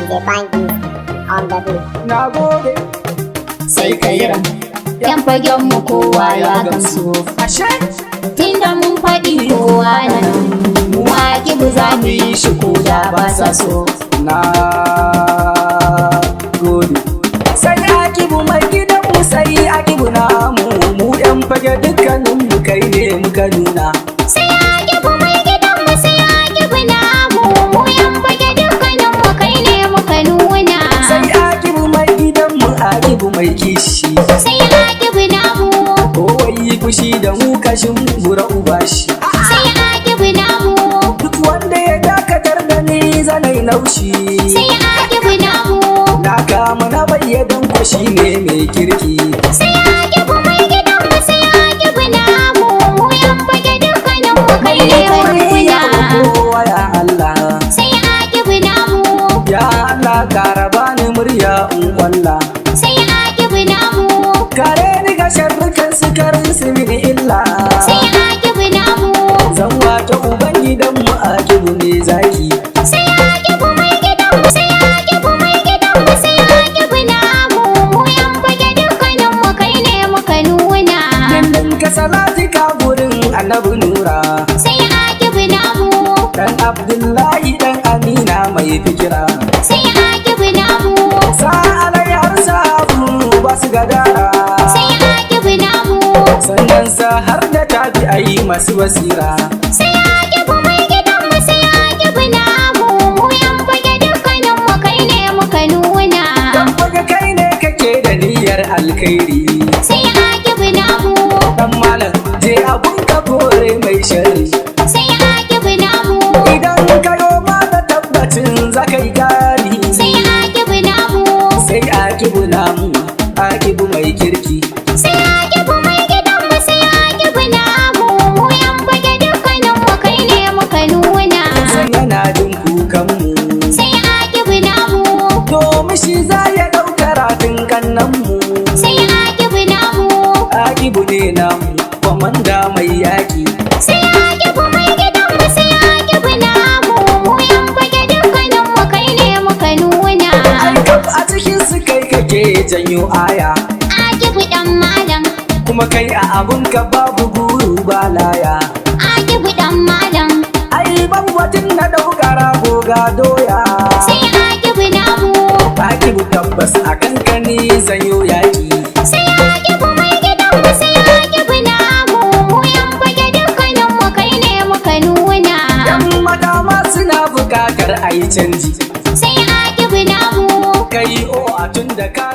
they find you on the beat. Na gode. Sai kairan yan fagen mu kowa ya gamsu, tunda mun faɗi kowa nan mu waƙi za mu yi shi ko da ba sa so. Na gode. Sai Akibu mai gidan mu, sai Akibu namu, mu yan fage dukkanin mu kai ne muka nuna. Sai Akibu mai gidan mu, sai Akibu namu, mu yan fage dukkanin mu kai ne muka nuna. Sai Akibu mai gidan mu, Akibu mai kishi. Sai Akibu namu, kowai yi fushi da mu kashin bura ubashi. sai Akibu namu, Duk wanda ya dakatar da ni zanai naushi. sai Akibu namu, Na kama na bayyadan ku shi ne mai kirki. sai Akibu mai gidan mu, sai Akibu namu, mu yan fage dukkanin mu kai ne muka nuna. Kowa ya Allah, Sai Akibu namu, ya Allah kara bani murya in kwalla. sai Akibu namu, Kare ni ga sharrukan sukarin su mini illa. sai Akibu namu, Zan wata ubangidan mu Akibu ne zaki. sai Akibu mai gidan mu, sai Akibu mai gidan mu, sai Akibu namu, mu yan fage dukkanin mu kai ne muka nuna. Dindin ka salati ka gurin annabi nura. Sai Akibu namu, Dan Abdullahi dan Amina mai fikira. sai Akibu namu, Sa'alai har sabu ba su gadara. sai Akibu namu, Sannan sa har da tabi'ai masu basira. sai Akibu mai gidan mu, sai Akibu namu, mu yan fage dukkanin mu kai ne muka nuna. Dan fage kai ne kake da niyyar alkhairi. Sai Akibu namu, Dan malam je abun ka kore mai shari. sai Akibu namu, Idan ka yo ma da tabbacin za ka yi gani. sai Akibu namu, Sai Akibu namu, Akibu mai kirki. sai Akibu mai gidan mu, sai Akibu namu, mu yan fage dukkanin mu kai ne muka nuna. Sai yana jin kukanmu. Sai Akibu namu, Domin shi za ya ɗauka rafin kannanmu. sai Akibu namu, Akibu ne namu, kwamanda mai yaƙi. sai Akibu mai gidan mu, sai Akibu namu, mu yan fage dukkanin mu kai ne muka nuna. Aikaf a cikin su kai kake janyo aya. Akibu dan malam, Kuma kai a abun ka babu guru ba laya. Akibu dan malam, Ai ban watin na ɗaukara goga doya. sai Akibu namu, Akibu tabbas a kankani zanyo yaƙi. sai Akibu mai gidan mu, sai Akibu namu, mu yan fage dukkanin mu kai ne muka nuna. Yan mata ma suna buƙatar a yi canji. Sai Akibu namu, Kai o a tun da ka